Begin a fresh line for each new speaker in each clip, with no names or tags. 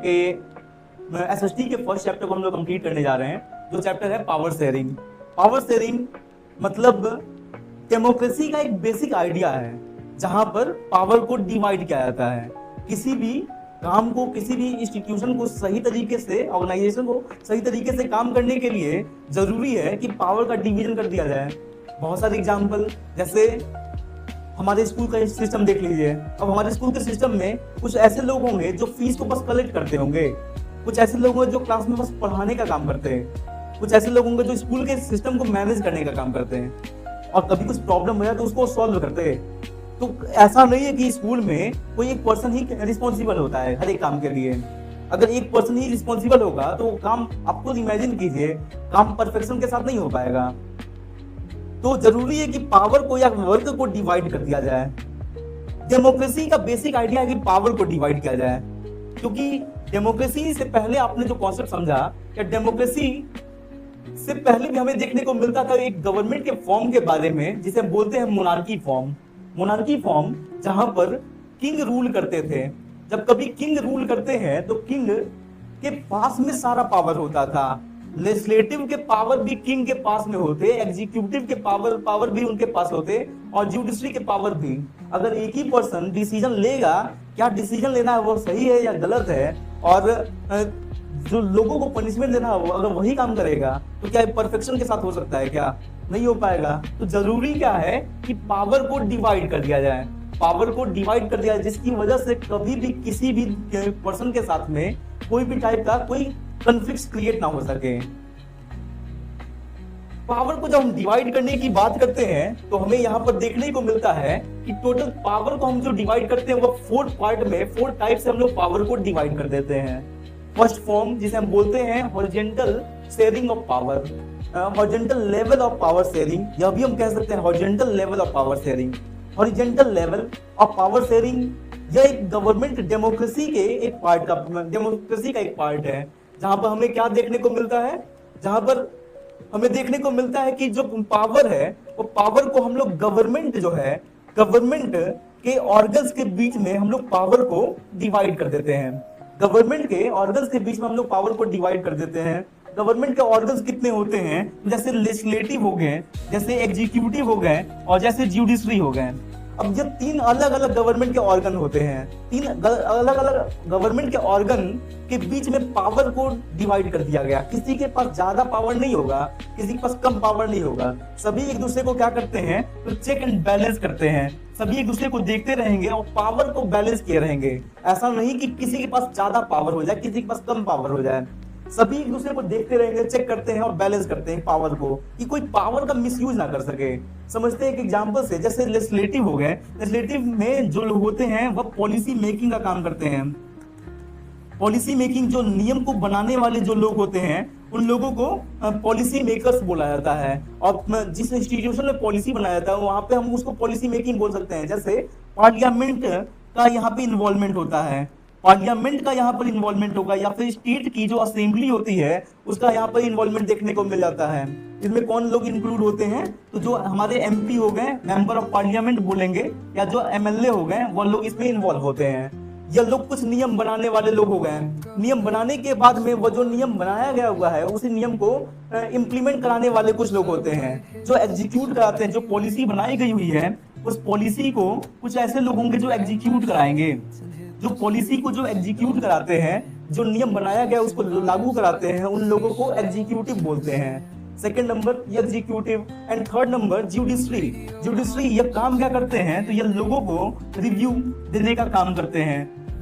कि एसएसटी के first chapter को हम लोग कंप्लीट करने जा रहे हैं, जो चैप्टर है पावर शेयरिंग। पावर शेयरिंग मतलब डेमोक्रेसी का एक बेसिक आइडिया है, जहां पर पावर को डिवाइड किया जाता है। किसी भी काम को, किसी भी इंस्टीट्यूशन को सही तरीके से, ऑर्गेनाइजेशन को सही तरीके से काम करने के लिए जरूरी है कि पावर का डिवीजन कर दिया जाए। बहुत सारे एग्जाम्पल, जैसे हमारे स्कूल का सिस्टम देख लीजिए। अब हमारे स्कूल के सिस्टम में कुछ ऐसे लोग होंगे जो फीस को बस कलेक्ट करते होंगे, कुछ ऐसे लोग होंगे जो क्लास में बस पढ़ाने का काम करते हैं, कुछ ऐसे लोग होंगे जो स्कूल के सिस्टम को मैनेज करने का काम करते हैं, और कभी कुछ प्रॉब्लम हो जाए तो उसको सॉल्व करते हैं। तो ऐसा नहीं है कि स्कूल में कोई एक पर्सन ही रिस्पॉन्सिबल होता है हर एक काम के लिए। अगर एक पर्सन ही रिस्पॉन्सिबल होगा तो काम, आपको इमेजिन कीजिए, काम परफेक्शन के साथ नहीं हो पाएगा। तो जरूरी है कि पावर को या वर्क को डिवाइड कर दिया जाए। डेमोक्रेसी का बेसिक आइडिया है कि पावर को डिवाइड किया जाए, क्योंकि डेमोक्रेसी से पहले आपने जो कॉन्सेप्ट समझा, या डेमोक्रेसी से पहले भी हमें देखने को मिलता था एक गवर्नमेंट के फॉर्म के बारे में, जिसे हम बोलते हैं मोनार्की फॉर्म। मोनार्की फॉर्म जहां पर किंग रूल करते थे। जब कभी किंग रूल करते हैं तो किंग के पास में सारा पावर होता था। लेजिस्लेटिव के पावर भी किंग के पास में होते, एग्जीक्यूटिव के पावर भी उनके पास होते, और जुडिशरी के पावर भी। अगर एक ही पर्सन डिसीजन लेगा, क्या डिसीजन लेना है वो सही है या गलत है, और जो लोगों को पनिशमेंट देना है अगर वही काम करेगा, तो क्या परफेक्शन के साथ हो सकता है? क्या नहीं हो पाएगा। तो जरूरी क्या है कि पावर को डिवाइड कर दिया जाए। पावर को डिवाइड कर दिया जाए, जिसकी वजह से कभी भी किसी भी पर्सन के साथ में कोई भी टाइप का कोई कॉन्फ्लिक्ट क्रिएट ना हो सके। पावर को जब हम डिवाइड करने की बात करते हैं तो हमें यहाँ पर देखने को मिलता है कि टोटल पावर को हम जो डिवाइड करते हैं वो 4 पार्ट में, 4 टाइप से हम लोग पावर को डिवाइड कर देते हैं। फर्स्ट फॉर्म जिसे हम बोलते हैं horizontal sharing of power, horizontal level of power sharing, यह भी हम कह सकते हैं horizontal level of power sharing. Horizontal level of power sharing यह एक गवर्नमेंट डेमोक्रेसी के एक पार्ट का, डेमोक्रेसी का एक पार्ट है, जहां पर हमें क्या देखने को मिलता है, जहां पर हमें देखने को मिलता है कि जो पावर है वो पावर को हम लोग गवर्नमेंट जो है, गवर्नमेंट के ऑर्गन्स के बीच में हम लोग पावर को डिवाइड कर देते हैं। गवर्नमेंट के ऑर्गन्स के बीच में हम लोग पावर को डिवाइड कर देते हैं। गवर्नमेंट के ऑर्गन्स कितने होते हैं? जैसे लेजिस्लेटिव हो गए, जैसे एग्जीक्यूटिव हो गए, और जैसे जुडिशरी हो गए। अब ये 3 अलग अलग गवर्नमेंट के ऑर्गन होते हैं। 3 अलग अलग गवर्नमेंट के ऑर्गन के बीच में पावर को डिवाइड कर दिया गया। किसी के पास ज्यादा पावर नहीं होगा, किसी के पास कम पावर नहीं होगा। सभी एक दूसरे को क्या करते हैं, तो चेक एंड बैलेंस करते हैं। सभी एक दूसरे को देखते रहेंगे और पावर को बैलेंस किए रहेंगे। ऐसा नहीं कि किसी के पास ज्यादा पावर हो जाए, किसी के पास कम पावर हो जाए। सभी एक दूसरे को देखते रहेंगे, चेक करते हैं और बैलेंस करते हैं पावर को, कि कोई पावर का मिसयूज ना कर सके। समझते हैं एक एग्जांपल से, जैसे लेजिस्लेटिव हो गए। लेजिस्लेटिव में जो लोग होते हैं वह पॉलिसी मेकिंग का काम करते हैं। पॉलिसी मेकिंग, जो नियम को बनाने वाले जो लोग होते हैं उन लोगों को पॉलिसी मेकर्स बोला जाता है। और जिस इंस्टीट्यूशन में पॉलिसी बनाया जाता है वहां पे हम उसको पॉलिसी मेकिंग बोल सकते हैं। जैसे पार्लियामेंट का यहाँ पे इन्वॉल्वमेंट होता है, पार्लियामेंट का यहाँ पर इन्वॉल्वमेंट होगा, या फिर स्टेट की जो असेंबली होती है उसका यहाँ पर इन्वॉल्वमेंट देखने को मिल जाता है। इसमें कौन लोग इंक्लूड होते हैं, तो जो हमारे एमपी हो गए, मेंबर ऑफ पार्लियामेंट बोलेंगे, या जो एमएलए हो गए, वो लोग इसमें इन्वॉल्व होते हैं। या लोग कुछ नियम बनाने वाले लोग हो गए। नियम बनाने के बाद में वो जो नियम बनाया गया हुआ है उसी नियम को इम्प्लीमेंट कराने वाले कुछ लोग होते हैं, जो एग्जीक्यूट कराते हैं। जो पॉलिसी बनाई गई हुई है उस पॉलिसी को कुछ ऐसे लोग होंगे जो एग्जीक्यूट कराएंगे। जो पॉलिसी को जो एग्जीक्यूट कराते हैं, जो नियम बनाया गया उसको लागू कराते हैं, उन लोगों को एग्जीक्यूटिव बोलते हैं। सेकंड नंबर ये executive, and third number judiciary. Judiciary ये काम क्या करते हैं, तो ये लोगों को रिव्यू देने का काम करते हैं।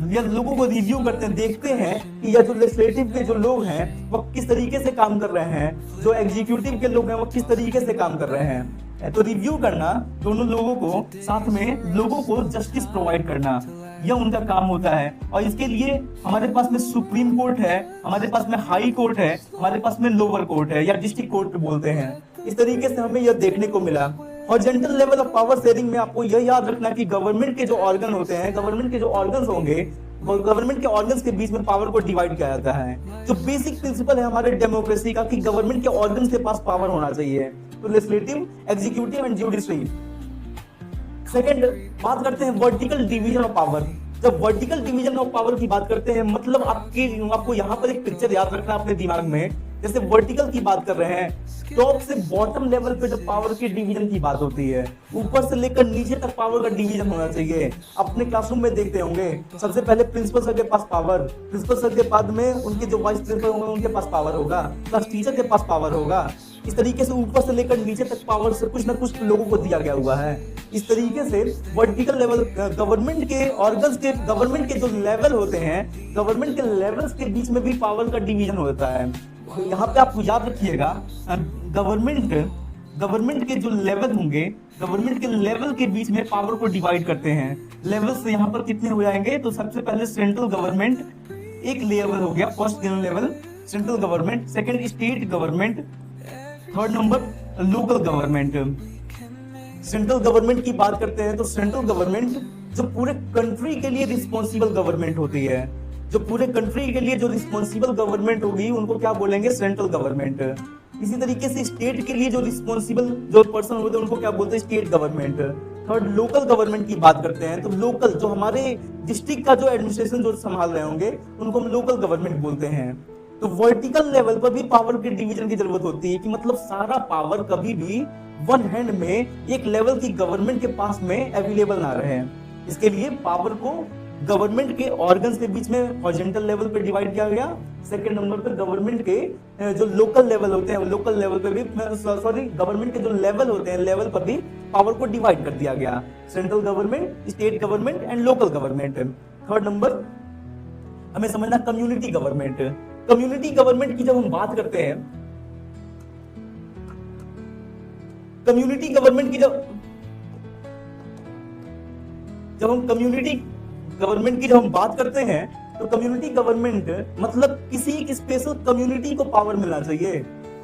ये लोगों को रिव्यू करते हैं, देखते हैं कि ये जो लेजिस्लेटिव के जो लोग हैं वो किस तरीके से काम कर रहे हैं, जो एग्जीक्यूटिव के लोग हैं वो किस तरीके से काम कर रहे हैं। तो रिव्यू करना दोनों लोगों को, साथ में लोगों को जस्टिस प्रोवाइड करना, यह उनका काम होता है। और इसके लिए हमारे पास में सुप्रीम कोर्ट है, हमारे पास में हाई कोर्ट है, हमारे पास में लोअर कोर्ट है, या डिस्ट्रिक्ट कोर्ट बोलते हैं। इस तरीके से हमें यह देखने को मिला। Horizontal level of power sharing में आपको यह याद रखना कि गवर्नमेंट के जो ऑर्गन होते हैं, गवर्नमेंट के जो ऑर्गन्स होंगे, गवर्नमेंट के ऑर्गन्स के बीच में पावर को डिवाइड किया जाता है। जो बेसिक प्रिंसिपल है हमारे डेमोक्रेसी का कि गवर्नमेंट के ऑर्गन्स के पास पावर होना चाहिए। तो legislative, executive and judiciary. Second बात करते हैं वर्टिकल डिवीजन ऑफ पावर। जब वर्टिकल डिवीजन ऑफ पावर की बात करते हैं, मतलब आपको यहाँ पर एक पिक्चर याद रखना अपने दिमाग में। जैसे वर्टिकल की बात कर रहे हैं, टॉप से बॉटम लेवल पे जब पावर के डिवीजन की बात होती है, ऊपर से लेकर नीचे तक पावर का डिवीजन होना चाहिए। अपने क्लासरूम में देखते होंगे, सबसे पहले प्रिंसिपल सर के पास पावर, प्रिंसिपल सर के बाद में उनके जो वाइस प्रिंसिपल होंगे उनके पास पावर होगा, प्लस टीचर के पास पावर होगा। इस तरीके से ऊपर से लेकर नीचे तक पावर से कुछ ना कुछ लोगों को दिया गया हुआ है। इस तरीके से वर्टिकल लेवल गवर्नमेंट के ऑर्गन्स के, गवर्नमेंट के जो लेवल होते हैं, गवर्नमेंट के लेवल्स के बीच में भी पावर का डिवीजन होता है। यहाँ पे आप याद रखिएगा, गवर्नमेंट के जो लेवल होंगे, गवर्नमेंट के लेवल के बीच में पावर को डिवाइड करते हैं। लेवल्स यहाँ पर कितने हो जाएंगे, तो सबसे पहले सेंट्रल गवर्नमेंट एक लेवल हो गया, first level central government, second state government, third number local government. Central government की बात करते हैं तो सेंट्रल गवर्नमेंट जो पूरे कंट्री के लिए रिस्पॉन्सिबल गवर्नमेंट होती है, जो पूरे कंट्री के लिए जो रिस्पॉन्सिबल गवर्नमेंट होगी उनको क्या बोलेंगे, सेंट्रल गवर्नमेंट। इसी तरीके से स्टेट के लिए जो रिस्पॉन्सिबल जो पर्सन होते हैं उनको क्या बोलते हैं, state government. Third local government की बात करते हैं तो लोकल जो हमारे डिस्ट्रिक्ट का जो एडमिनिस्ट्रेशन जो संभाल रहे होंगे उनको हम लोकल गवर्नमेंट बोलते हैं। तो वर्टिकल लेवल पर भी पावर के डिवीजन की जरूरत होती है कि मतलब सारा पावर कभी भी वन हैंड में एक लेवल की गवर्नमेंट के पास में अवेलेबल ना रहे। इसके लिए पावर को गवर्नमेंट के ऑर्गन्स के बीच में हॉरिजॉन्टल लेवल पे डिवाइड किया गया। सेकंड नंबर पे गवर्नमेंट के जो लोकल लेवल होते हैं, लोकल लेवल पे भी गवर्नमेंट के जो लेवल होते हैं, लेवल पर भी पावर को डिवाइड कर दिया गया, central government, state government and local government. Third number हमें समझना कम्युनिटी गवर्नमेंट। कम्युनिटी गवर्नमेंट की जब हम बात करते हैं, कम्युनिटी गवर्नमेंट की जब हम कम्युनिटी गवर्नमेंट की जब हम बात करते हैं तो कम्युनिटी गवर्नमेंट मतलब किसी एक स्पेशल कम्युनिटी को पावर मिलना चाहिए।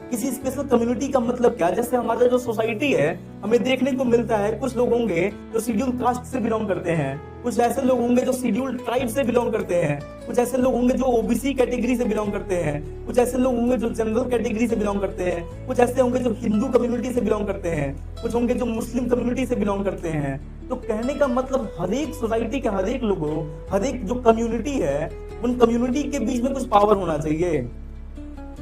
किसी स्पेशल कम्युनिटी का मतलब क्या, जैसे हमारा जो सोसाइटी है हमें देखने को मिलता है, कुछ लोग होंगे जो शेड्यूल कास्ट से बिलोंग करते हैं, कुछ ऐसे लोग होंगे जो शेड्यूल ट्राइब से बिलोंग करते हैं, कुछ ऐसे लोग होंगे जो ओबीसी कैटेगरी से बिलोंग करते हैं, कुछ ऐसे लोग होंगे जो जनरल कैटेगरी से बिलोंग करते हैं, कुछ ऐसे होंगे जो हिंदू कम्युनिटी से बिलोंग करते हैं, कुछ होंगे जो मुस्लिम कम्युनिटी से बिलोंग करते हैं। तो कहने का मतलब हर एक सोसाइटी के हर एक लोगों, हर एक जो कम्युनिटी है उन कम्युनिटी के बीच में कुछ पावर होना चाहिए।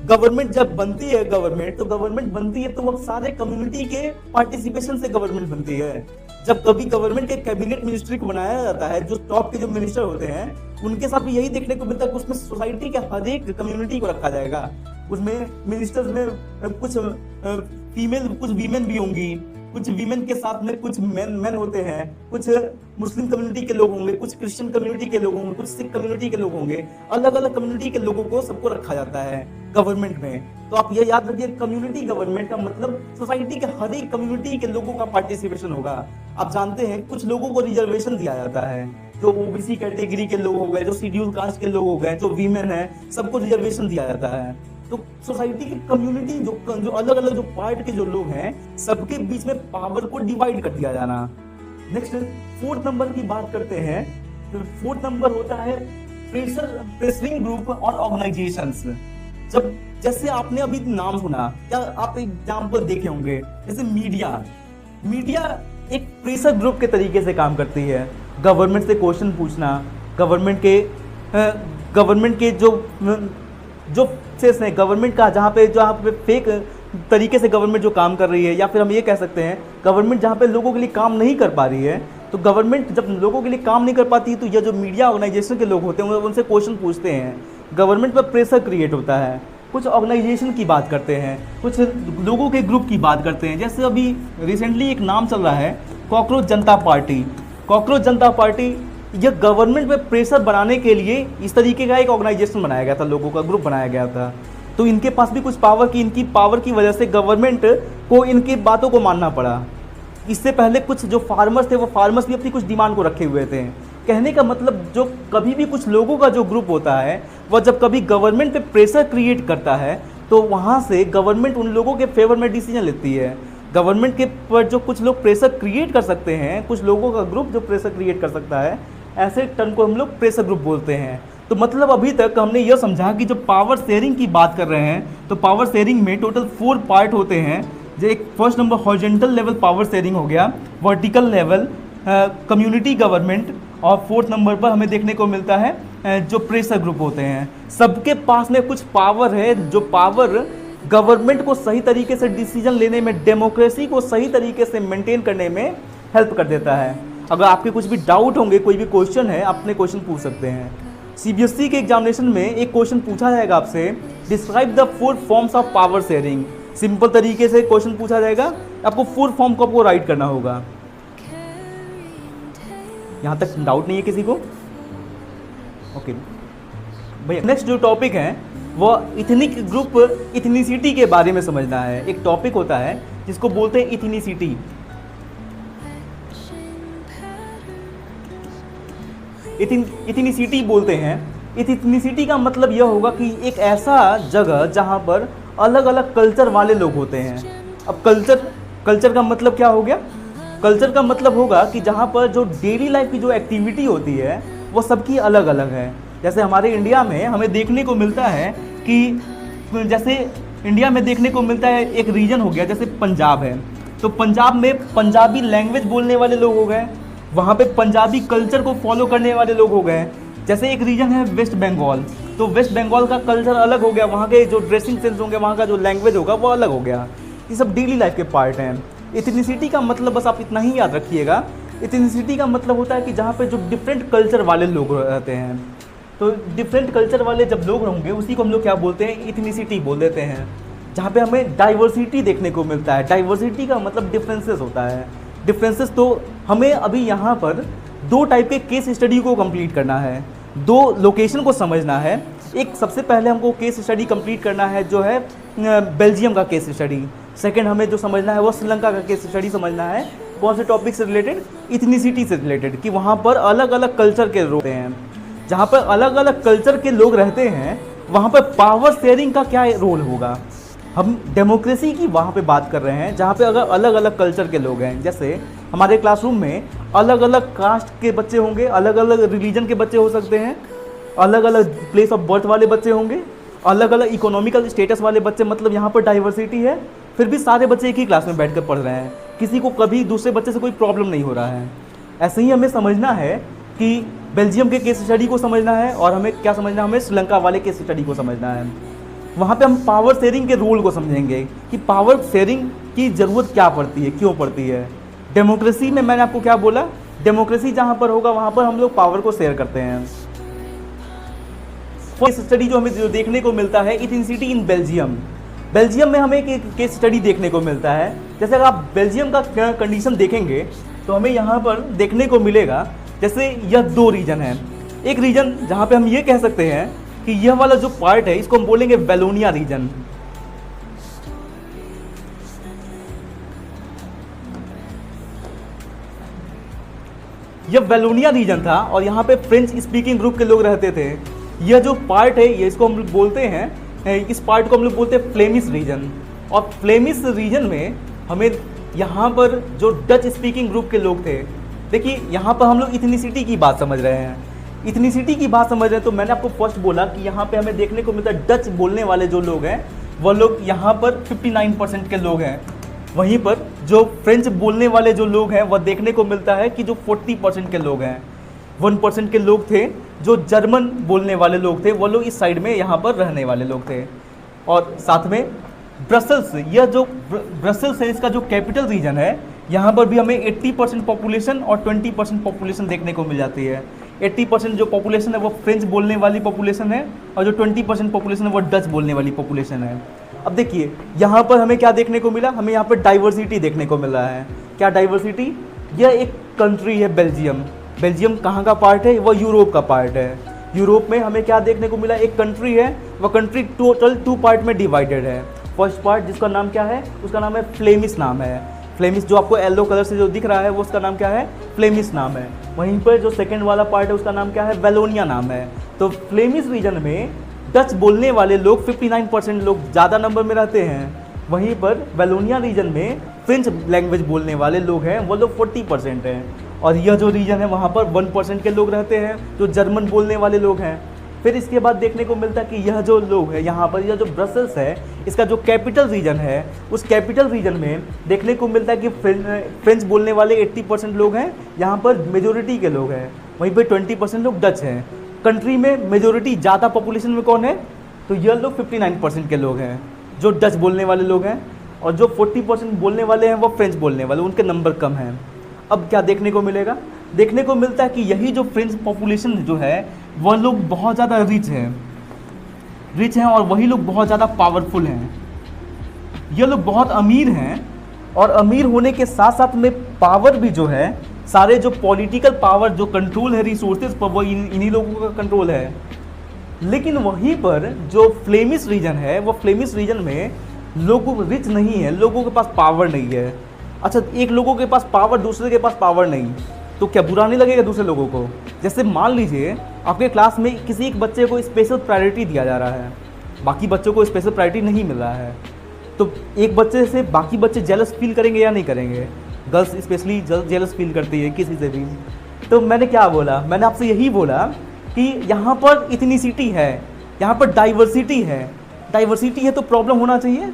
गवर्नमेंट जब बनती है, गवर्नमेंट बनती है तो वो सारे कम्युनिटी के पार्टिसिपेशन से गवर्नमेंट बनती है। जब कभी गवर्नमेंट के कैबिनेट मिनिस्ट्री को बनाया जाता है, जो टॉप के जो मिनिस्टर होते हैं उनके साथ भी यही देखने को मिलता है कि उसमें सोसाइटी के हर एक कम्युनिटी को रखा जाएगा। उसमें मिनिस्टर्स में कुछ फीमेल, कुछ वीमेन भी होंगी, कुछ वीमेन के साथ में कुछ मेन होते हैं, कुछ मुस्लिम कम्युनिटी के लोग होंगे, कुछ क्रिश्चियन कम्युनिटी के लोग होंगे, कुछ सिख कम्युनिटी के लोग होंगे, अलग अलग कम्युनिटी के लोगों को सबको रखा जाता है गवर्नमेंट में। तो आप ये याद रखिए, कम्युनिटी गवर्नमेंट का मतलब सोसाइटी के हर एक कम्युनिटी के लोगों का पार्टिसिपेशन होगा। आप जानते हैं कुछ लोगों को रिजर्वेशन दिया जाता है, जो ओबीसी कैटेगरी के लोग हो गए, जो शेड्यूल कास्ट के लोग हो गए, जो वीमेन है, सबको रिजर्वेशन दिया जाता है। तो सोसाइटी की कम्युनिटी जो अलग अलग जो पार्ट के जो लोग हैं सबके बीच में पावर को डिवाइड कर दिया जाना। नेक्स्ट फोर्थ नंबर की बात करते हैं। तो फोर्थ नंबर होता है प्रेशरिंग ग्रुप और ऑर्गेनाइजेशंस। जब जैसे आपने अभी नाम सुना, क्या आप एग्जाम्पल देखे होंगे, जैसे मीडिया एक प्रेशर ग्रुप के तरीके से काम करती है। गवर्नमेंट से क्वेश्चन पूछना, गवर्नमेंट के जो सेस है गवर्नमेंट का, जहाँ पे फेक तरीके से गवर्नमेंट जो काम कर रही है, या फिर हम ये कह सकते हैं गवर्नमेंट जहाँ पे लोगों के लिए काम नहीं कर पा रही है। तो गवर्नमेंट जब लोगों के लिए काम नहीं कर पाती है तो ये जो मीडिया ऑर्गेनाइजेशन के लोग होते हैं उनसे क्वेश्चन पूछते हैं, गवर्नमेंट पर प्रेशर क्रिएट होता है। कुछ ऑर्गेनाइजेशन की बात करते हैं, कुछ लोगों के ग्रुप की बात करते हैं। जैसे अभी रिसेंटली एक नाम चल रहा है कॉकरोच जनता पार्टी। कॉकरोच जनता पार्टी यह गवर्नमेंट पे प्रेशर बनाने के लिए इस तरीके का एक ऑर्गेनाइजेशन बनाया गया था, लोगों का ग्रुप बनाया गया था। तो इनके पास भी कुछ पावर की, इनकी पावर की वजह से गवर्नमेंट को इनकी बातों को मानना पड़ा। इससे पहले कुछ जो फार्मर्स थे वो फार्मर्स भी अपनी कुछ डिमांड को रखे हुए थे। कहने का मतलब जो कभी भी कुछ लोगों का जो ग्रुप होता है वह जब कभी गवर्नमेंट पे प्रेशर क्रिएट करता है तो वहाँ से गवर्नमेंट उन लोगों के फेवर में डिसीजन लेती है। गवर्नमेंट के पर जो कुछ लोग प्रेशर क्रिएट कर सकते हैं, कुछ लोगों का ग्रुप जो प्रेशर क्रिएट कर सकता है, ऐसे टर्म को हम लोग प्रेशर ग्रुप बोलते हैं। तो मतलब अभी तक हमने यह समझा कि जो पावर शेयरिंग की बात कर रहे हैं तो पावर शेयरिंग में टोटल 4 पार्ट होते हैं। जो एक first number horizontal level power sharing हो गया, वर्टिकल लेवल कम्युनिटी गवर्नमेंट, और फोर्थ नंबर पर हमें देखने को मिलता है जो प्रेशर ग्रुप होते हैं। सबके पास में कुछ पावर है, जो पावर गवर्नमेंट को सही तरीके से डिसीजन लेने में, डेमोक्रेसी को सही तरीके से मेंटेन करने में हेल्प कर देता है। अगर आपके कुछ भी डाउट होंगे, कोई भी क्वेश्चन है, अपने क्वेश्चन पूछ सकते हैं। सीबीएसई के एग्जामिनेशन में एक क्वेश्चन पूछा जाएगा आपसे, describe the 4 forms of power sharing. Simple तरीके से क्वेश्चन पूछा जाएगा, आपको 4 फॉर्म को आपको राइट करना होगा। यहाँ तक डाउट नहीं है किसी को? ओके भैया, नेक्स्ट जो टॉपिक है वो इथनिक ग्रुप, इथनिसिटी के बारे में समझना है। एक टॉपिक होता है जिसको बोलते हैं इथनिसिटी। इथनिसिटी बोलते हैं। इथनिसिटी का मतलब यह होगा कि एक ऐसा जगह जहाँ पर अलग अलग कल्चर वाले लोग होते हैं। अब कल्चर का मतलब क्या हो गया? कल्चर का मतलब होगा कि जहाँ पर जो डेली लाइफ की जो एक्टिविटी होती है वो सबकी अलग अलग है। जैसे हमारे इंडिया में हमें देखने को मिलता है कि जैसे इंडिया में देखने को मिलता है एक रीजन हो गया, जैसे पंजाब है, तो पंजाब में पंजाबी लैंग्वेज बोलने वाले लोग हो गए, वहाँ पे पंजाबी कल्चर को फॉलो करने वाले लोग हो गए। जैसे एक रीजन है वेस्ट बंगाल, तो वेस्ट बंगाल का कल्चर अलग हो गया, वहाँ के जो ड्रेसिंग सेंस होंगे, वहाँ का जो लैंग्वेज होगा वो अलग हो गया। ये सब डेली लाइफ के पार्ट हैं। इथनिसिटी का मतलब बस आप इतना ही याद रखिएगा, इथनिसिटी का मतलब होता है कि जहाँ पे जो डिफरेंट कल्चर वाले लोग रहते हैं, तो डिफरेंट कल्चर वाले जब लोग होंगे उसी को हम लोग क्या बोलते हैं? इथनिसिटी बोल देते हैं। जहाँ पे हमें डाइवर्सिटी देखने को मिलता है। डाइवर्सिटी का मतलब डिफरेंसेस होता है। डिफरेंसेस, तो हमें अभी यहाँ पर 2 टाइप के केस स्टडी को कंप्लीट करना है, 2 लोकेशन को समझना है। एक सबसे पहले हमको केस स्टडी कंप्लीट करना है जो है बेल्जियम का केस स्टडी। सेकंड हमें जो समझना है वो श्रीलंका का केस स्टडी समझना है। कौन से टॉपिक से रिलेटेड? इथनिसिटी से रिलेटेड, कि वहाँ पर अलग अलग कल्चर के लोग होते हैं। जहाँ पर अलग अलग कल्चर के लोग रहते हैं वहाँ पर पावर शेयरिंग का क्या रोल होगा। हम डेमोक्रेसी की वहाँ पे बात कर रहे हैं, जहाँ पे अगर अलग अलग कल्चर के लोग हैं, जैसे हमारे क्लासरूम में अलग अलग कास्ट के बच्चे होंगे, अलग अलग रिलीजन के बच्चे हो सकते हैं, अलग अलग प्लेस ऑफ बर्थ वाले बच्चे होंगे, अलग अलग इकोनॉमिकल स्टेटस वाले बच्चे, मतलब यहाँ पर डाइवर्सिटी है। फिर भी सारे बच्चे एक ही क्लास में बैठकर पढ़ रहे हैं, किसी को कभी दूसरे बच्चे से कोई प्रॉब्लम नहीं हो रहा है। ऐसे ही हमें समझना है कि बेल्जियम के केस स्टडी को समझना है, और हमें क्या समझना है? हमें श्रीलंका वाले केस स्टडी को समझना है। वहाँ पे हम पावर शेयरिंग के रोल को समझेंगे कि पावर शेयरिंग की ज़रूरत क्या पड़ती है, क्यों पड़ती है। डेमोक्रेसी में मैंने आपको क्या बोला? डेमोक्रेसी जहाँ पर होगा वहाँ पर हम लोग पावर को शेयर करते हैं। केस स्टडी जो हमें जो देखने को मिलता है, इथनिसिटी इन बेल्जियम। बेल्जियम में हमें एक केस स्टडी देखने को मिलता है। जैसे अगर आप बेल्जियम का कंडीशन देखेंगे तो हमें यहाँ पर देखने को मिलेगा, जैसे यह 2 रीजन है। एक रीजन जहाँ पे हम ये कह सकते हैं कि यह वाला जो पार्ट है इसको हम बोलेंगे वेलोनिया रीजन। यह वेलोनिया रीजन था और यहाँ पे फ्रेंच स्पीकिंग ग्रुप के लोग रहते थे। यह जो पार्ट है ये इसको हम लोग बोलते हैं, इस पार्ट को हम लोग बोलते हैं फ्लेमिश रीजन। और फ्लेमिश रीजन में हमें यहाँ पर जो डच स्पीकिंग ग्रुप के लोग थे, देखिए यहाँ पर हम लोग इथनिसिटी की बात समझ रहे हैं, इथनिसिटी की बात समझ रहे हैं। तो मैंने आपको फर्स्ट बोला कि यहाँ पे हमें देखने को मिलता है डच बोलने वाले जो लोग हैं वो लोग यहाँ पर 59% के लोग हैं। वहीं पर जो फ्रेंच बोलने वाले जो लोग हैं वह देखने को मिलता है कि जो 40% के लोग हैं। 1% के लोग थे जो जर्मन बोलने वाले लोग थे, वो लोग इस साइड में यहाँ पर रहने वाले लोग थे। और साथ में ब्रसल्स, यह जो ब्रसल्स है इसका जो कैपिटल रीजन है, यहाँ पर भी हमें 80% पॉपुलेशन और 20% पॉपुलेशन देखने को मिल जाती है। 80% जो पॉपुलेशन है वो फ्रेंच बोलने वाली पॉपुलेशन है और जो 20% पॉपुलेशन है वो डच बोलने वाली पॉपुलेशन है। अब देखिए यहाँ पर हमें क्या देखने को मिला? हमें यहाँ पर डाइवर्सिटी देखने को मिल रहा है। क्या डाइवर्सिटी? यह एक कंट्री है बेल्जियम। बेल्जियम कहाँ का पार्ट है? वह यूरोप का पार्ट है। यूरोप में हमें क्या देखने को मिला? एक कंट्री है, वह कंट्री टोटल 2 पार्ट में डिवाइडेड है। फर्स्ट पार्ट जिसका नाम क्या है? उसका नाम है फ्लेमिश नाम है। फ्लेमिश जो आपको येलो कलर से जो दिख रहा है वो उसका नाम क्या है? फ्लेमिश नाम है। वहीं पर जो सेकंड वाला पार्ट है उसका नाम क्या है? वेलोनिया नाम है। तो फ्लेमिश रीजन में डच बोलने वाले लोग 59% लोग ज़्यादा नंबर में रहते हैं। वहीं पर वेलोनिया रीजन में फ्रेंच लैंग्वेज बोलने वाले लोग हैं वो लोग 40% हैं। और यह जो रीजन है वहाँ पर 1% के लोग रहते हैं जो जर्मन बोलने वाले लोग हैं। फिर इसके बाद देखने को मिलता है कि यह जो लोग है यहाँ पर, यह जो ब्रसल्स है इसका जो कैपिटल रीजन है, उस कैपिटल रीजन में देखने को मिलता है कि फ्रेंच बोलने वाले 80% लोग हैं, यहाँ पर मेजोरिटी के लोग हैं। वहीं पे 20% लोग डच हैं। कंट्री में मेजोरिटी ज़्यादा पॉपुलेशन में कौन है, तो ये लोग 59% के लोग हैं जो डच बोलने वाले लोग हैं, और जो 40% बोलने वाले हैं वो फ्रेंच बोलने वाले, उनके नंबर कम हैं। अब क्या देखने को मिलेगा, देखने को मिलता है कि यही जो फ्रेंच पॉपुलेशन जो है वह लोग बहुत ज़्यादा रिच हैं और वही लोग बहुत ज़्यादा पावरफुल हैं। ये लोग बहुत अमीर हैं और अमीर होने के साथ साथ में पावर भी जो है, सारे जो पॉलिटिकल पावर जो कंट्रोल है रिसोर्सेज पर, वो इन्हीं लोगों का कंट्रोल है। लेकिन वहीं पर जो फ्लेमिश रीजन है, वो फ्लेमिश रीजन में लोग रिच नहीं है, लोगों के पास पावर नहीं है। अच्छा, एक लोगों के पास पावर, दूसरे के पास पावर नहीं, तो क्या बुरा नहीं लगेगा दूसरे लोगों को? जैसे मान लीजिए आपके क्लास में किसी एक बच्चे को स्पेशल प्रायोरिटी दिया जा रहा है, बाकी बच्चों को स्पेशल प्रायोरिटी नहीं मिल रहा है, तो एक बच्चे से बाकी बच्चे जेलस फील करेंगे या नहीं करेंगे? गर्ल्स स्पेशली जेलस फील करती है किसी से भी। तो मैंने क्या बोला, मैंने आपसे यही बोला कि यहाँ पर इथनिसिटी है, यहाँ पर डाइवर्सिटी है तो प्रॉब्लम होना चाहिए।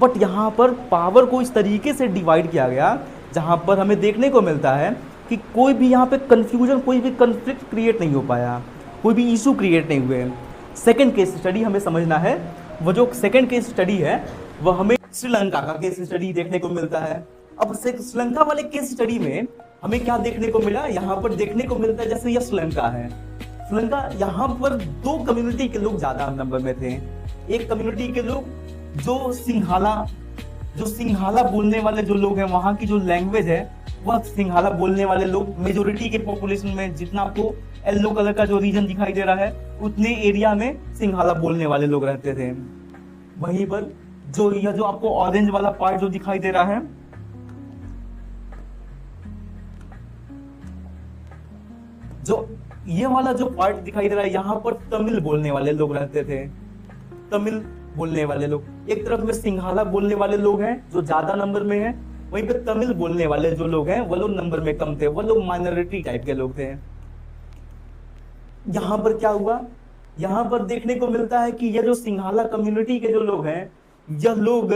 बट यहाँ पर पावर को इस तरीके से डिवाइड किया गया जहाँ पर हमें देखने को मिलता है कि कोई भी यहाँ पे कन्फ्यूजन, कोई भी कन्फ्लिक्ट क्रिएट नहीं हो पाया, कोई भी इशू क्रिएट नहीं हुए। सेकंड केस स्टडी हमें समझना है, वो जो सेकंड केस स्टडी है वो हमें श्रीलंका का केस स्टडी देखने को मिलता है। अब श्रीलंका वाले केस स्टडी में हमें क्या देखने को मिला, यहाँ पर देखने को मिलता है जैसे यह श्रीलंका है, श्रीलंका यहाँ पर दो कम्युनिटी के लोग ज्यादा नंबर में थे। एक कम्युनिटी के लोग जो सिंघाला बोलने वाले जो लोग हैं, वहाँ की जो लैंग्वेज है वह सिंघाला बोलने वाले लोग, मेजोरिटी के पॉपुलेशन में जितना आपको येलो कलर का जो रीजन दिखाई दे रहा है उतने एरिया में सिंघाला बोलने वाले लोग रहते थे। वहीं पर जो यह जो आपको ऑरेंज वाला पार्ट जो दिखाई दे रहा है, जो ये वाला जो पार्ट दिखाई दे रहा है, यहाँ पर तमिल बोलने वाले लोग रहते थे। तमिल बोलने वाले लोग, एक तरफ में सिंघाला बोलने वाले लोग हैं जो ज्यादा नंबर में हैं, वहीं पे तमिल बोलने वाले जो लोग हैं वो लोग नंबर में कम थे, वो लोग माइनॉरिटी टाइप के लोग थे। यहाँ पर क्या हुआ, यहाँ पर देखने को मिलता है कि ये जो सिंघाला कम्युनिटी के जो लोग हैं, यह लोग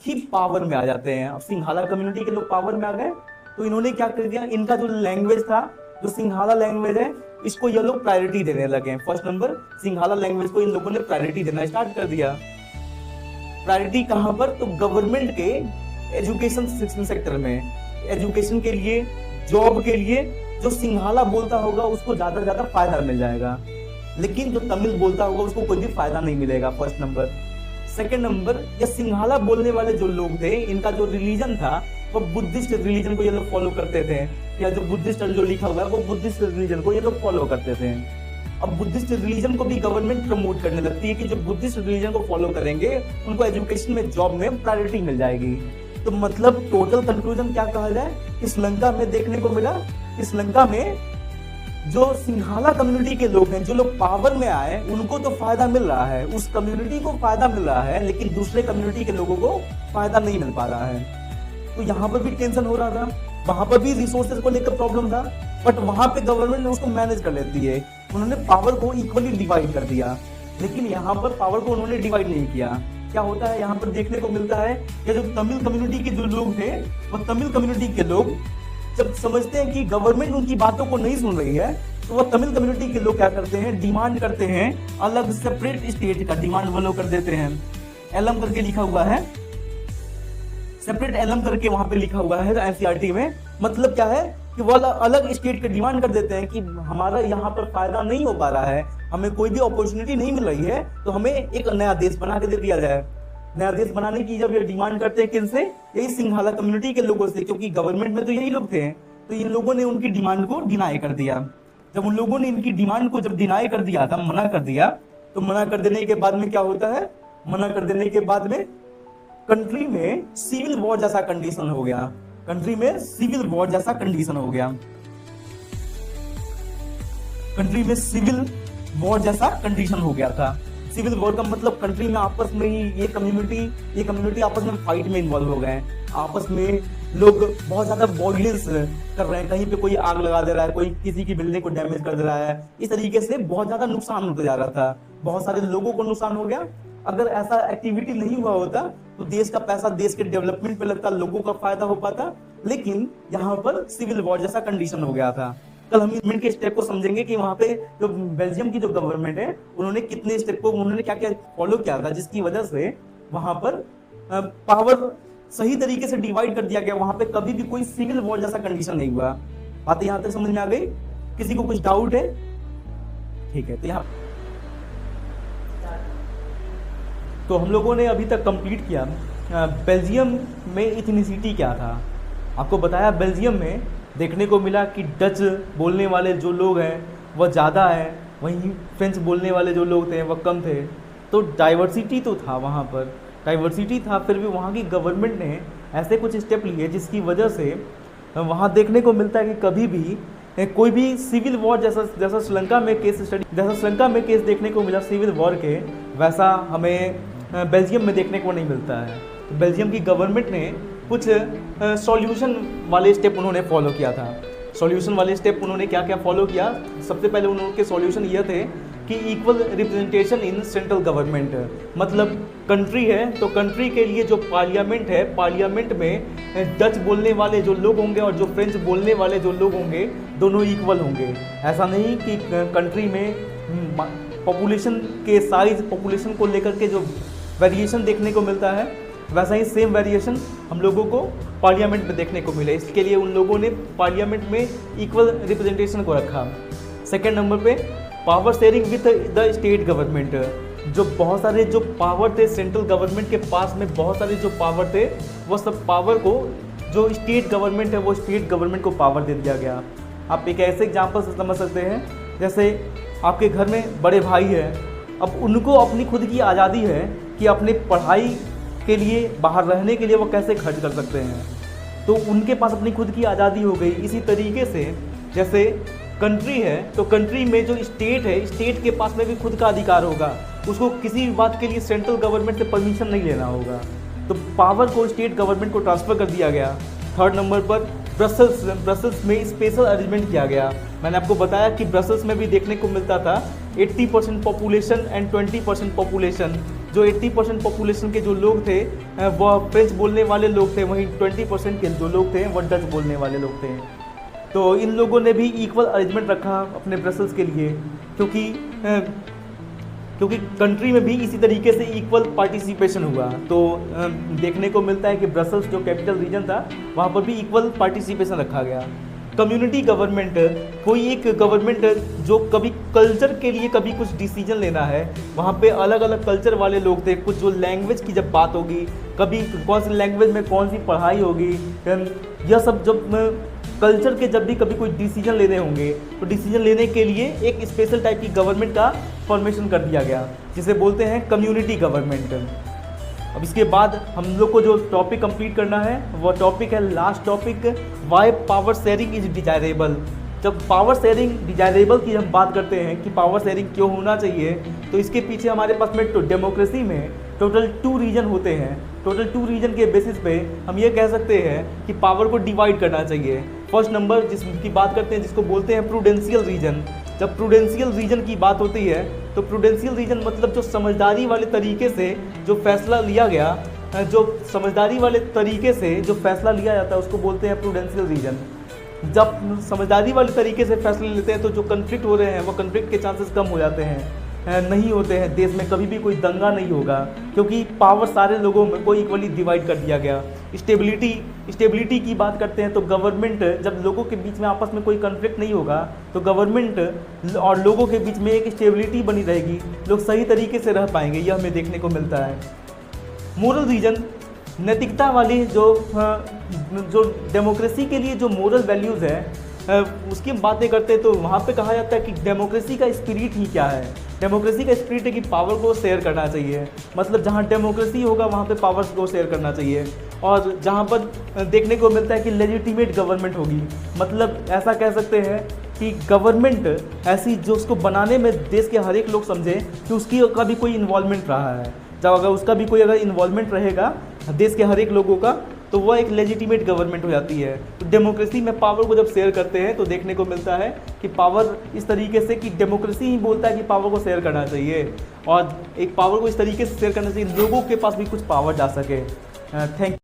ही पावर में आ जाते हैं। अब सिंघाला कम्युनिटी के लोग पावर में आ गए तो इन्होंने क्या कर दिया, इनका जो लैंग्वेज था, जो सिंघाला लैंग्वेज है, इसको ये लोग प्रायोरिटी देने लगे। फर्स्ट नंबर सिंघाला लैंग्वेज को इन लोगों ने प्रायोरिटी देना स्टार्ट कर दिया। प्रायोरिटी कहां पर, तो गवर्नमेंट के एजुकेशन सेक्टर में, एजुकेशन के लिए, जॉब के लिए जो सिंघाला बोलता होगा उसको ज्यादा से ज्यादा फायदा मिल जाएगा, लेकिन जो तमिल बोलता होगा उसको कोई भी फायदा नहीं मिलेगा। First number. सेकंड नंबर, ये सिंघाला बोलने वाले जो लोग थे, इनका जो रिलीजन था वो बुद्धिस्ट रिलीजन को ये लोग फॉलो करते थे, या जो बुद्धिस्ट जो लिखा हुआ है वो बुद्धिस्ट रिलीजन को ये लोग फॉलो करते थे। अब बुद्धिस्ट रिलीजन को भी गवर्नमेंट प्रमोट करने लगती है कि जो बुद्धिस्ट रिलीजन को फॉलो करेंगे उनको एजुकेशन में, जॉब में प्रायोरिटी मिल जाएगी। तो मतलब टोटल कंक्लूजन क्या कहा जाए कि श्रीलंका में देखने को मिला कि श्रीलंका में जो सिंघाला कम्युनिटी के लोग हैं, जो लोग पावर में आए, उनको तो फायदा मिल रहा है, उस कम्युनिटी को फायदा मिल रहा है, लेकिन दूसरे कम्युनिटी के लोगों को फायदा नहीं मिल पा रहा है। तो यहाँ पर भी टेंशन हो रहा था, वहां पर भी रिसोर्सेज को लेकर प्रॉब्लम था, बट वहां पे गवर्नमेंट ने उसको मैनेज कर लेती है, उन्होंने पावर को इक्वली डिवाइड कर दिया। लेकिन यहाँ पर पावर को उन्होंने डिवाइड नहीं किया। क्या होता है यहाँ पर देखने को मिलता है कि जो तमिल कम्युनिटी के जो लोग थे, वो तमिल कम्युनिटी के लोग जब समझते हैं कि गवर्नमेंट उनकी बातों को नहीं सुन रही है, तो वो तमिल कम्युनिटी के लोग क्या करते हैं, डिमांड करते हैं अलग सेपरेट स्टेट का डिमांड वो लोग कर देते हैं। एलम करके लिखा हुआ है, सेपरेट एलम करके वहां पे लिखा हुआ है एनसीईआरटी में। मतलब क्या है कि वो अलग स्टेट के डिमांड कर देते हैं कि हमारा यहाँ पर फायदा नहीं हो पा रहा है, हमें कोई भी अपॉर्चुनिटी नहीं मिल रही है, तो हमें एक नया देश बना के दे दिया जाए। नया देश बनाने की जब ये डिमांड करते हैं किनसे, यही सिंघाला कम्युनिटी के लोगों से, क्योंकि गवर्नमेंट में तो यही लोग थे। तो इन लोगों ने उनकी डिमांड को डिनाई कर दिया। जब उन लोगों ने इनकी डिमांड को जब डिनाई कर दिया था, मना कर दिया, तो मना कर देने के बाद में क्या होता है, मना कर देने के बाद में कंट्री में सिविल वॉर जैसा कंडीशन हो गया। कंट्री में सिविल वॉर जैसा कंडीशन हो गया। कंट्री में सिविल वॉर जैसा कंडीशन हो गया था। सिविल वॉर का मतलब कंट्री में आपस में ही ये कम्युनिटी आपस में फाइट में इन्वॉल्व हो गए। आपस में लोग बहुत ज्यादा वॉयलेंस कर रहे हैं, कहीं पे कोई आग लगा दे रहा है, कोई किसी की बिल्डिंग को डैमेज कर दे रहा है। इस तरीके से बहुत ज्यादा नुकसान होता जा रहा था, बहुत सारे लोगों को नुकसान हो गया। अगर ऐसा एक्टिविटी नहीं हुआ होता तो देश का पैसा देश के डेवलपमेंट पे लगता, लोगों का फायदा हो पाता, लेकिन यहाँ पर सिविल वॉर जैसा कंडीशन हो गया था। कल हम इम्प्लीमेंट के स्टेप को समझेंगे कि वहां पे जो बेल्जियम की जो गवर्नमेंट है उन्होंने कितने स्टेप को उन्होंने क्या क्या फॉलो किया था, जिसकी वजह से वहां पर पावर सही तरीके से डिवाइड कर दिया गया। वहां पे कभी भी कोई सिविल वॉर जैसा कंडीशन नहीं हुआ। बात यहां तक समझ में आ गई? किसी को कुछ डाउट है? ठीक है, तो हम लोगों ने अभी तक कंप्लीट किया बेल्जियम में इथनिसिटी क्या था। आपको बताया बेल्जियम में देखने को मिला कि डच बोलने वाले जो लोग हैं वह ज़्यादा हैं, वहीं फ्रेंच बोलने वाले जो लोग थे वह कम थे। तो डाइवर्सिटी तो था, वहाँ पर डाइवर्सिटी था, फिर भी वहाँ की गवर्नमेंट ने ऐसे कुछ स्टेप लिए जिसकी वजह से वहाँ देखने को मिलता है कि कभी भी कोई भी सिविल वॉर जैसा श्रीलंका में केस देखने को मिला सिविल वॉर के, वैसा हमें बेल्जियम में देखने को नहीं मिलता है। तो बेल्जियम की गवर्नमेंट ने कुछ सॉल्यूशन वाले स्टेप उन्होंने फॉलो किया था। सॉल्यूशन वाले स्टेप उन्होंने क्या क्या फॉलो किया? सबसे पहले उनके सॉल्यूशन ये थे कि equal representation in central government, मतलब कंट्री है तो कंट्री के लिए जो पार्लियामेंट है, पार्लियामेंट में डच बोलने वाले जो लोग होंगे और जो फ्रेंच बोलने वाले जो लोग होंगे दोनों इक्वल होंगे। ऐसा नहीं कि कंट्री में पॉपुलेशन के साइज, पॉपुलेशन को लेकर के जो वेरिएशन देखने को मिलता है वैसा ही सेम वेरिएशन हम लोगों को पार्लियामेंट में देखने को मिले। इसके लिए उन लोगों ने पार्लियामेंट में इक्वल रिप्रेजेंटेशन को रखा। सेकेंड नंबर पे power sharing with the state government, जो बहुत सारे जो पावर थे सेंट्रल गवर्नमेंट के पास में, बहुत सारे जो पावर थे वो सब पावर को जो स्टेट गवर्नमेंट है वो स्टेट गवर्नमेंट को पावर दे दिया गया। आप एक ऐसे एग्जाम्पल से समझ सकते हैं, जैसे आपके घर में बड़े भाई हैं, अब उनको अपनी खुद की आज़ादी है कि अपने पढ़ाई के लिए, बाहर रहने के लिए वो कैसे खर्च कर सकते हैं, तो उनके पास अपनी खुद की आज़ादी हो गई। इसी तरीके से जैसे कंट्री है तो कंट्री में जो स्टेट है, स्टेट के पास में भी खुद का अधिकार होगा, उसको किसी भी बात के लिए सेंट्रल गवर्नमेंट से परमिशन नहीं लेना होगा। तो पावर को स्टेट गवर्नमेंट को ट्रांसफ़र कर दिया गया। थर्ड नंबर पर ब्रसल्स में स्पेशल अरेंजमेंट किया गया। मैंने आपको बताया कि ब्रसल्स में भी देखने को मिलता था 80% पॉपुलेशन एंड 20% पॉपुलेशन। जो 80% पॉपुलेशन के जो लोग थे वह फ्रेंच बोलने वाले लोग थे, वहीं 20% के जो लोग थे वह डच बोलने वाले लोग थे। तो इन लोगों ने भी इक्वल अरेंजमेंट रखा अपने ब्रसल्स के लिए, क्योंकि कंट्री में भी इसी तरीके से इक्वल पार्टिसिपेशन हुआ। तो देखने को मिलता है कि ब्रसल्स जो कैपिटल रीजन था वहाँ पर भी इक्वल पार्टिसिपेशन रखा गया। कम्युनिटी गवर्नमेंट, कोई एक गवर्नमेंट जो कभी कल्चर के लिए कभी कुछ डिसीजन लेना है, वहाँ पे अलग अलग कल्चर वाले लोग थे। कुछ जो लैंग्वेज की जब बात होगी, कभी कौन सी लैंग्वेज में कौन सी पढ़ाई होगी, यह सब जब कल्चर के जब भी कभी कोई डिसीजन लेने होंगे तो डिसीजन लेने के लिए एक स्पेशल टाइप की गवर्नमेंट का फॉर्मेशन कर दिया गया, जिसे बोलते हैं कम्युनिटी गवर्नमेंट। अब इसके बाद हम लोग को जो टॉपिक कंप्लीट करना है वो टॉपिक है last topic, why power sharing is desirable. जब पावर शेयरिंग डिजायरेबल की हम बात करते हैं कि पावर शेयरिंग क्यों होना चाहिए, तो इसके पीछे हमारे पास में डेमोक्रेसी में टोटल 2 रीजन होते हैं। टोटल 2 रीजन के बेसिस पे हम ये कह सकते हैं कि पावर को डिवाइड करना चाहिए। फर्स्ट नंबर जिसकी बात करते हैं, जिसको बोलते हैं प्रूडेंशियल रीजन। जब प्रूडेंशियल रीजन की बात होती है तो प्रूडेंशियल रीजन मतलब जो समझदारी वाले तरीके से जो फैसला लिया गया, जो समझदारी वाले तरीके से जो फैसला लिया जाता है उसको बोलते हैं प्रूडेंशियल रीजन। जब समझदारी वाले तरीके से फैसले लेते हैं तो जो कन्फ्लिक्ट हो रहे हैं वो कन्फ्लिक्ट के चांसेस कम हो जाते हैं, नहीं होते हैं। देश में कभी भी कोई दंगा नहीं होगा क्योंकि पावर सारे लोगों में को इक्वली डिवाइड कर दिया गया। स्टेबिलिटी की बात करते हैं तो गवर्नमेंट, जब लोगों के बीच में आपस में कोई कन्फ्लिक्ट नहीं होगा तो गवर्नमेंट और लोगों के बीच में एक स्टेबिलिटी बनी रहेगी, लोग सही तरीके से रह पाएंगे, यह हमें देखने को मिलता है। मोरल रीजन, नैतिकता वाली जो डेमोक्रेसी के लिए जो मोरल वैल्यूज़ है उसकी बातें करते हैं तो वहाँ पे कहा जाता है कि डेमोक्रेसी का स्पिरिट ही क्या है। डेमोक्रेसी का स्पिरिट है कि पावर को शेयर करना चाहिए, मतलब जहाँ डेमोक्रेसी होगा वहाँ पे पावर्स को शेयर करना चाहिए। और जहाँ पर देखने को मिलता है कि लेजिटिमेट गवर्नमेंट होगी, मतलब ऐसा कह सकते हैं कि गवर्नमेंट ऐसी जो उसको बनाने में देश के हर एक लोग समझे कि उसकी का भी कोई इन्वॉल्वमेंट रहा है। जब अगर उसका भी कोई अगर इन्वॉल्वमेंट रहेगा देश के हर एक लोगों का तो वह एक लेजिटिमेट गवर्नमेंट हो जाती है। तो डेमोक्रेसी में पावर को जब शेयर करते हैं तो देखने को मिलता है कि पावर इस तरीके से कि डेमोक्रेसी ही बोलता है कि पावर को शेयर करना चाहिए, और एक पावर को इस तरीके से शेयर करना चाहिए लोगों के पास भी कुछ पावर जा सके। Thank you.